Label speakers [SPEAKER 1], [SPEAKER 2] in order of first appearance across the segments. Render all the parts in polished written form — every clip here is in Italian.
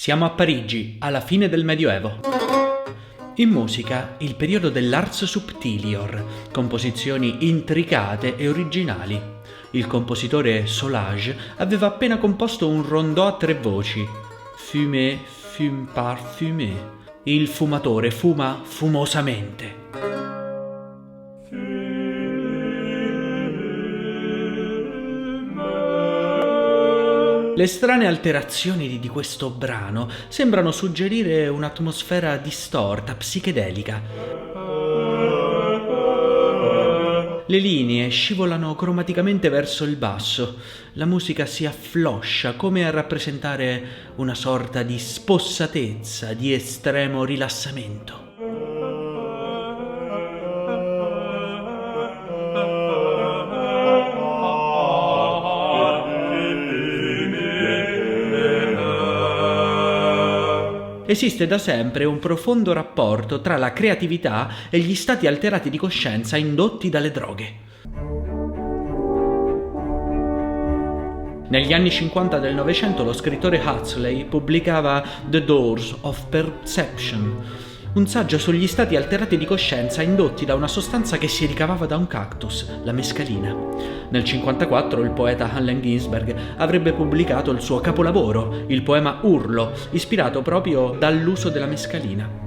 [SPEAKER 1] Siamo a Parigi, alla fine del Medioevo. In musica, il periodo dell'Ars Subtilior, composizioni intricate e originali. Il compositore Solage aveva appena composto un rondò a 3 voci. Fumé, fume parfumé. Il fumatore fuma fumosamente. Le strane alterazioni di questo brano sembrano suggerire un'atmosfera distorta, psichedelica. Le linee scivolano cromaticamente verso il basso, la musica si affloscia come a rappresentare una sorta di spossatezza, di estremo rilassamento. Esiste da sempre un profondo rapporto tra la creatività e gli stati alterati di coscienza indotti dalle droghe. Negli anni 50 del Novecento lo scrittore Huxley pubblicava The Doors of Perception, un saggio sugli stati alterati di coscienza indotti da una sostanza che si ricavava da un cactus, la mescalina. Nel 1954 il poeta Allen Ginsberg avrebbe pubblicato il suo capolavoro, il poema Urlo, ispirato proprio dall'uso della mescalina.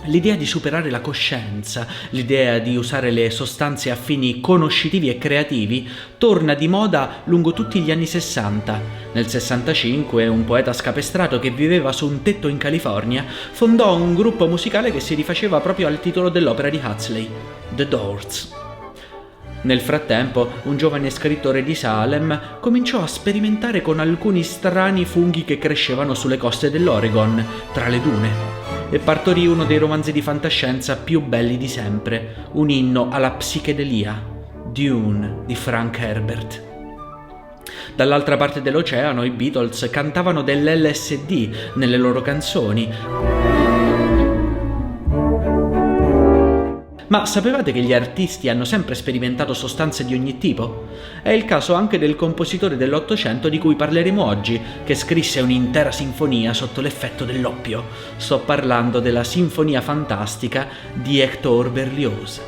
[SPEAKER 1] L'idea di superare la coscienza, l'idea di usare le sostanze a fini conoscitivi e creativi, torna di moda lungo tutti gli anni 60. Nel 65 un poeta scapestrato che viveva su un tetto in California fondò un gruppo musicale che si rifaceva proprio al titolo dell'opera di Huxley, The Doors. Nel frattempo, un giovane scrittore di Salem cominciò a sperimentare con alcuni strani funghi che crescevano sulle coste dell'Oregon, tra le dune, e partorì uno dei romanzi di fantascienza più belli di sempre, un inno alla psichedelia, Dune di Frank Herbert. Dall'altra parte dell'oceano i Beatles cantavano dell'LSD nelle loro canzoni. Ma sapevate che gli artisti hanno sempre sperimentato sostanze di ogni tipo? È il caso anche del compositore dell'Ottocento di cui parleremo oggi, che scrisse un'intera sinfonia sotto l'effetto dell'oppio. Sto parlando della Sinfonia Fantastica di Hector Berlioz.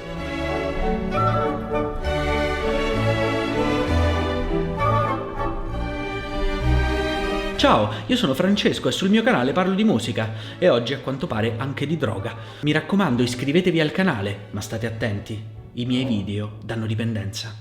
[SPEAKER 1] Ciao, io sono Francesco e sul mio canale parlo di musica e oggi a quanto pare anche di droga. Mi raccomando, iscrivetevi al canale, ma state attenti, i miei video danno dipendenza.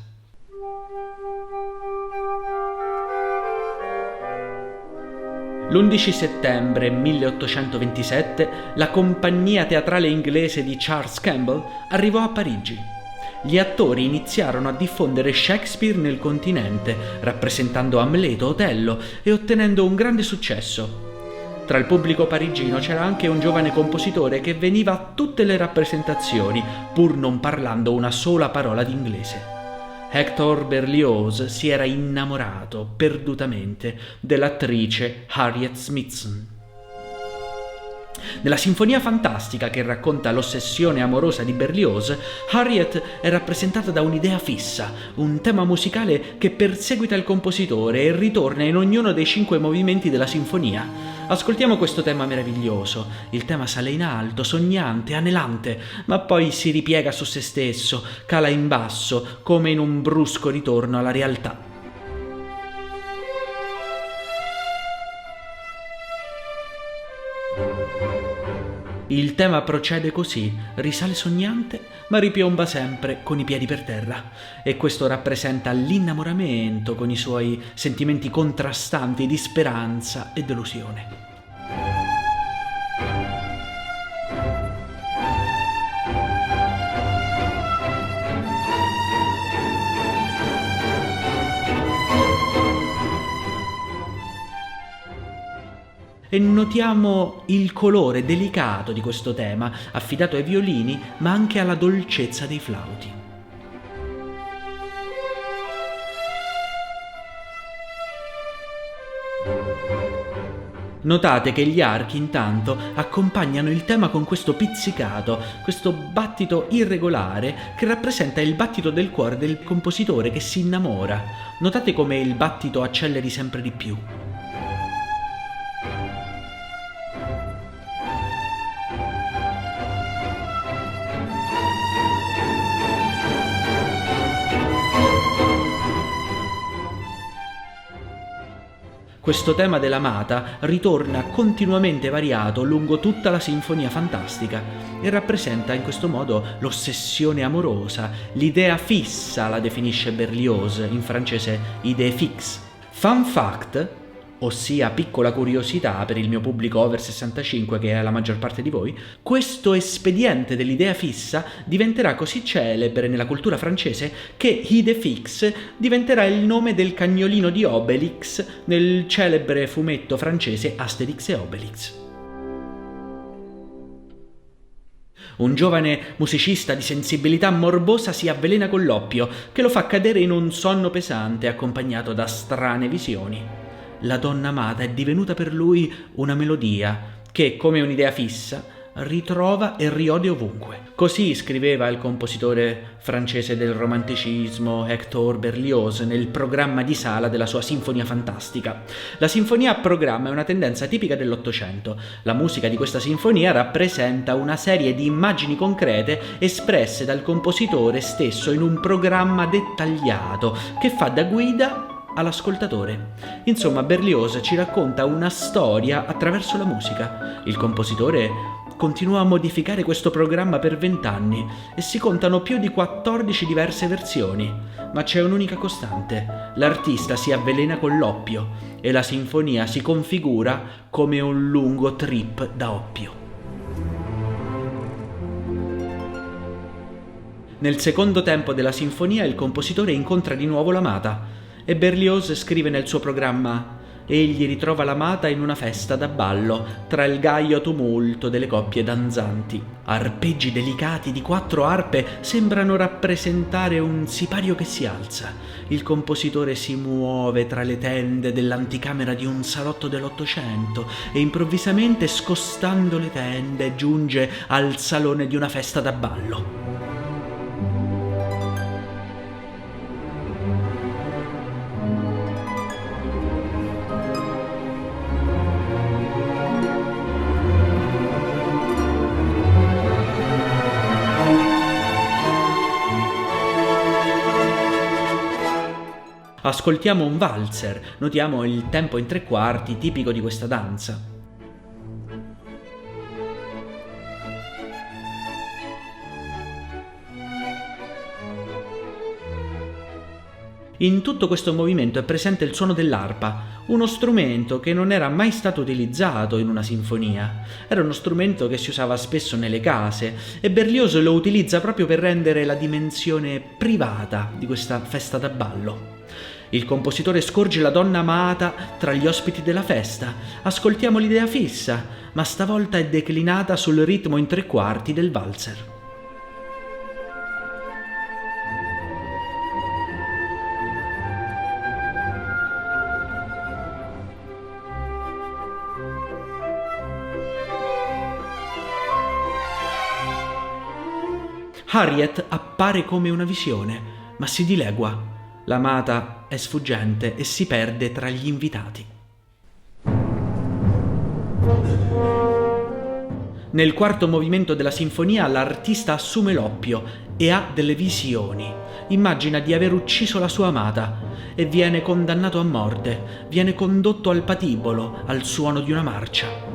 [SPEAKER 1] L'11 settembre 1827 la compagnia teatrale inglese di Charles Kemble arrivò a Parigi. Gli attori iniziarono a diffondere Shakespeare nel continente, rappresentando Amleto, Otello e ottenendo un grande successo. Tra il pubblico parigino c'era anche un giovane compositore che veniva a tutte le rappresentazioni, pur non parlando una sola parola di inglese. Hector Berlioz si era innamorato perdutamente dell'attrice Harriet Smithson. Nella Sinfonia Fantastica, che racconta l'ossessione amorosa di Berlioz, Harriet è rappresentata da un'idea fissa, un tema musicale che perseguita il compositore e ritorna in ognuno dei 5 movimenti della sinfonia. Ascoltiamo questo tema meraviglioso. Il tema sale in alto, sognante, anelante, ma poi si ripiega su se stesso, cala in basso, come in un brusco ritorno alla realtà. Il tema procede così, risale sognante, ma ripiomba sempre con i piedi per terra. E questo rappresenta l'innamoramento con i suoi sentimenti contrastanti di speranza e delusione. E notiamo il colore delicato di questo tema, affidato ai violini, ma anche alla dolcezza dei flauti. Notate che gli archi intanto accompagnano il tema con questo pizzicato, questo battito irregolare che rappresenta il battito del cuore del compositore che si innamora. Notate come il battito acceleri sempre di più. Questo tema dell'amata ritorna continuamente variato lungo tutta la Sinfonia Fantastica e rappresenta in questo modo l'ossessione amorosa, l'idea fissa, la definisce Berlioz, in francese idée fixe. Fun fact, ossia piccola curiosità per il mio pubblico over 65 che è la maggior parte di voi, questo espediente dell'idea fissa diventerà così celebre nella cultura francese che idée fixe diventerà il nome del cagnolino di Obélix nel celebre fumetto francese Asterix e Obélix. Un giovane musicista di sensibilità morbosa si avvelena con l'oppio che lo fa cadere in un sonno pesante accompagnato da strane visioni. La donna amata è divenuta per lui una melodia che, come un'idea fissa, ritrova e riode ovunque. Così scriveva il compositore francese del romanticismo Hector Berlioz nel programma di sala della sua Sinfonia Fantastica. La sinfonia a programma è una tendenza tipica dell'Ottocento. La musica di questa sinfonia rappresenta una serie di immagini concrete espresse dal compositore stesso in un programma dettagliato che fa da guida all'ascoltatore. Insomma, Berlioz ci racconta una storia attraverso la musica. Il compositore continuò a modificare questo programma per 20 anni e si contano più di 14 diverse versioni, ma c'è un'unica costante: l'artista si avvelena con l'oppio e la sinfonia si configura come un lungo trip da oppio. Nel secondo tempo della sinfonia il compositore incontra di nuovo l'amata e Berlioz scrive nel suo programma: egli ritrova l'amata in una festa da ballo, tra il gaio tumulto delle coppie danzanti. Arpeggi delicati di 4 arpe sembrano rappresentare un sipario che si alza. Il compositore si muove tra le tende dell'anticamera di un salotto dell'Ottocento e improvvisamente, scostando le tende, giunge al salone di una festa da ballo. Ascoltiamo un valzer, notiamo il tempo in 3/4 tipico di questa danza. In tutto questo movimento è presente il suono dell'arpa, uno strumento che non era mai stato utilizzato in una sinfonia. Era uno strumento che si usava spesso nelle case e Berlioz lo utilizza proprio per rendere la dimensione privata di questa festa da ballo. Il compositore scorge la donna amata tra gli ospiti della festa. Ascoltiamo l'idea fissa, ma stavolta è declinata sul ritmo in 3/4 del valzer. Harriet appare come una visione, ma si dilegua. L'amata è sfuggente e si perde tra gli invitati. Nel quarto movimento della sinfonia l'artista assume l'oppio e ha delle visioni. Immagina di aver ucciso la sua amata e viene condannato a morte. Viene condotto al patibolo al suono di una marcia.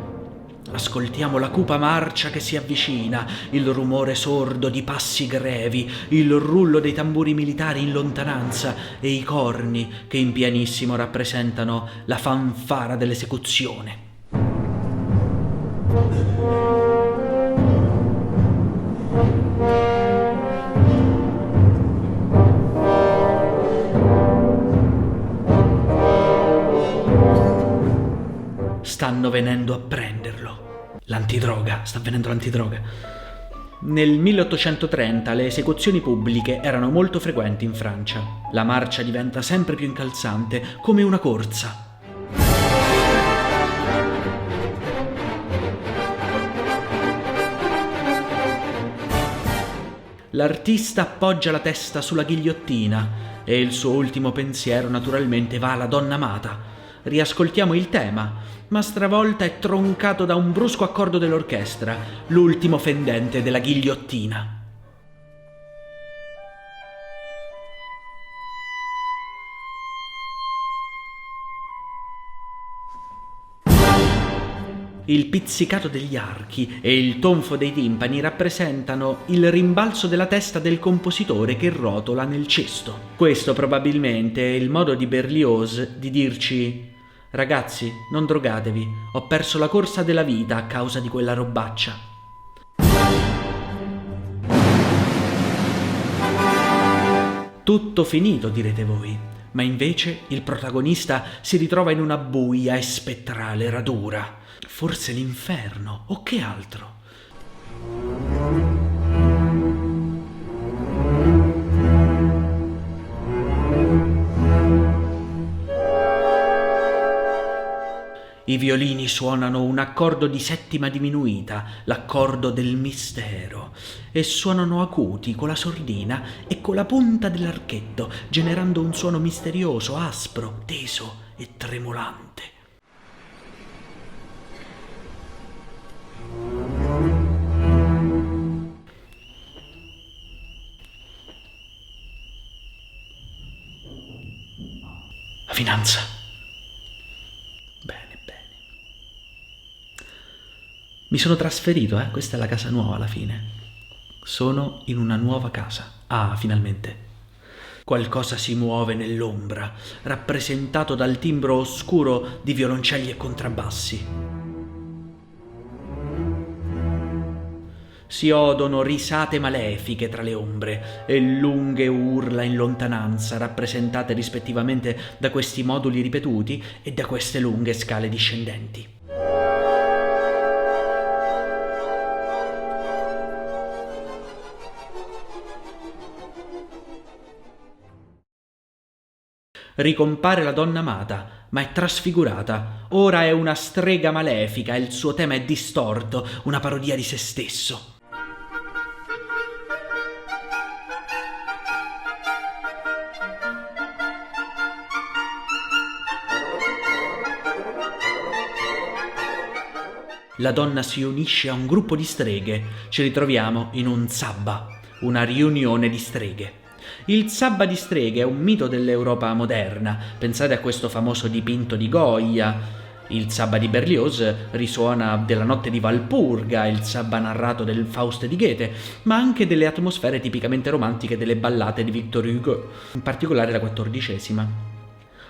[SPEAKER 1] Ascoltiamo la cupa marcia che si avvicina, il rumore sordo di passi grevi, il rullo dei tamburi militari in lontananza e i corni che in pianissimo rappresentano la fanfara dell'esecuzione. Stanno venendo a prenderlo. L'antidroga, sta venendo l'antidroga. Nel 1830 le esecuzioni pubbliche erano molto frequenti in Francia. La marcia diventa sempre più incalzante, come una corsa. L'artista appoggia la testa sulla ghigliottina e il suo ultimo pensiero naturalmente va alla donna amata. Riascoltiamo il tema, ma stravolta è troncato da un brusco accordo dell'orchestra, l'ultimo fendente della ghigliottina. Il pizzicato degli archi e il tonfo dei timpani rappresentano il rimbalzo della testa del compositore che rotola nel cesto. Questo probabilmente è il modo di Berlioz di dirci: ragazzi, non drogatevi, ho perso la corsa della vita a causa di quella robaccia. Tutto finito, direte voi, ma invece il protagonista si ritrova in una buia e spettrale radura. Forse l'inferno, o che altro? I violini suonano un accordo di settima diminuita, l'accordo del mistero, e suonano acuti con la sordina e con la punta dell'archetto, generando un suono misterioso, aspro, teso e tremolante. La finanza. Bene, bene. Mi sono trasferito, questa è la casa nuova alla fine. Sono in una nuova casa. Ah, finalmente. Qualcosa si muove nell'ombra, rappresentato dal timbro oscuro di violoncelli e contrabbassi. Si odono risate malefiche tra le ombre e lunghe urla in lontananza, rappresentate rispettivamente da questi moduli ripetuti e da queste lunghe scale discendenti. Ricompare la donna amata, ma è trasfigurata. Ora è una strega malefica e il suo tema è distorto, una parodia di se stesso. La donna si unisce a un gruppo di streghe. Ci ritroviamo in un sabba, una riunione di streghe. Il sabba di streghe è un mito dell'Europa moderna. Pensate a questo famoso dipinto di Goya. Il sabba di Berlioz risuona della notte di Valpurga, il sabba narrato del Faust di Goethe, ma anche delle atmosfere tipicamente romantiche delle ballate di Victor Hugo, in particolare la 14ª.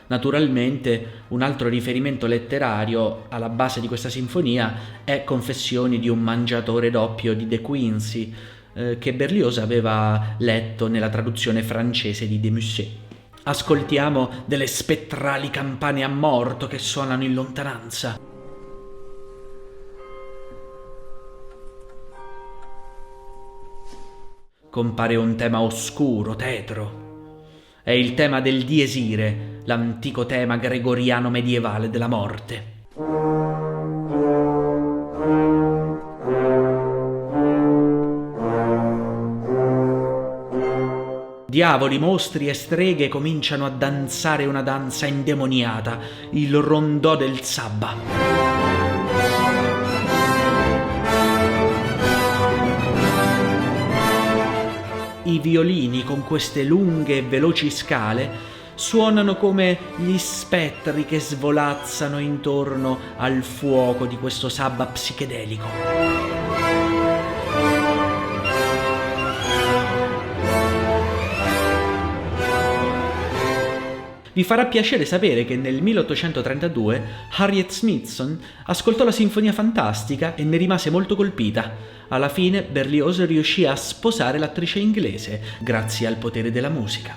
[SPEAKER 1] Naturalmente un altro riferimento letterario alla base di questa sinfonia è Confessioni di un mangiatore doppio di De Quincey, che Berlioz aveva letto nella traduzione francese di de Musset. Ascoltiamo delle spettrali campane a morto che suonano in lontananza. Compare un tema oscuro, tetro. È il tema del Dies Irae, l'antico tema gregoriano medievale della morte. Diavoli, mostri e streghe cominciano a danzare una danza indemoniata, il rondò del sabba. I violini con queste lunghe e veloci scale suonano come gli spettri che svolazzano intorno al fuoco di questo sabba psichedelico. Vi farà piacere sapere che nel 1832 Harriet Smithson ascoltò la Sinfonia Fantastica e ne rimase molto colpita. Alla fine Berlioz riuscì a sposare l'attrice inglese grazie al potere della musica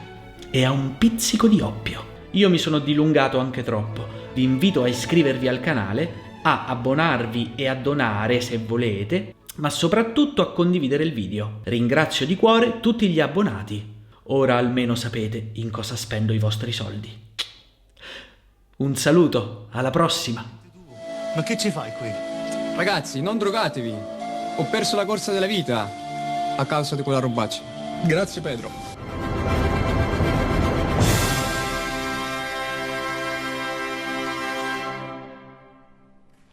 [SPEAKER 1] e a un pizzico di oppio. Io mi sono dilungato anche troppo. Vi invito a iscrivervi al canale, a abbonarvi e a donare se volete, ma soprattutto a condividere il video. Ringrazio di cuore tutti gli abbonati. Ora almeno sapete in cosa spendo i vostri soldi. Un saluto, alla prossima!
[SPEAKER 2] Ma che ci fai qui?
[SPEAKER 3] Ragazzi, non drogatevi! Ho perso la corsa della vita a causa di quella robaccia.
[SPEAKER 2] Grazie Pedro.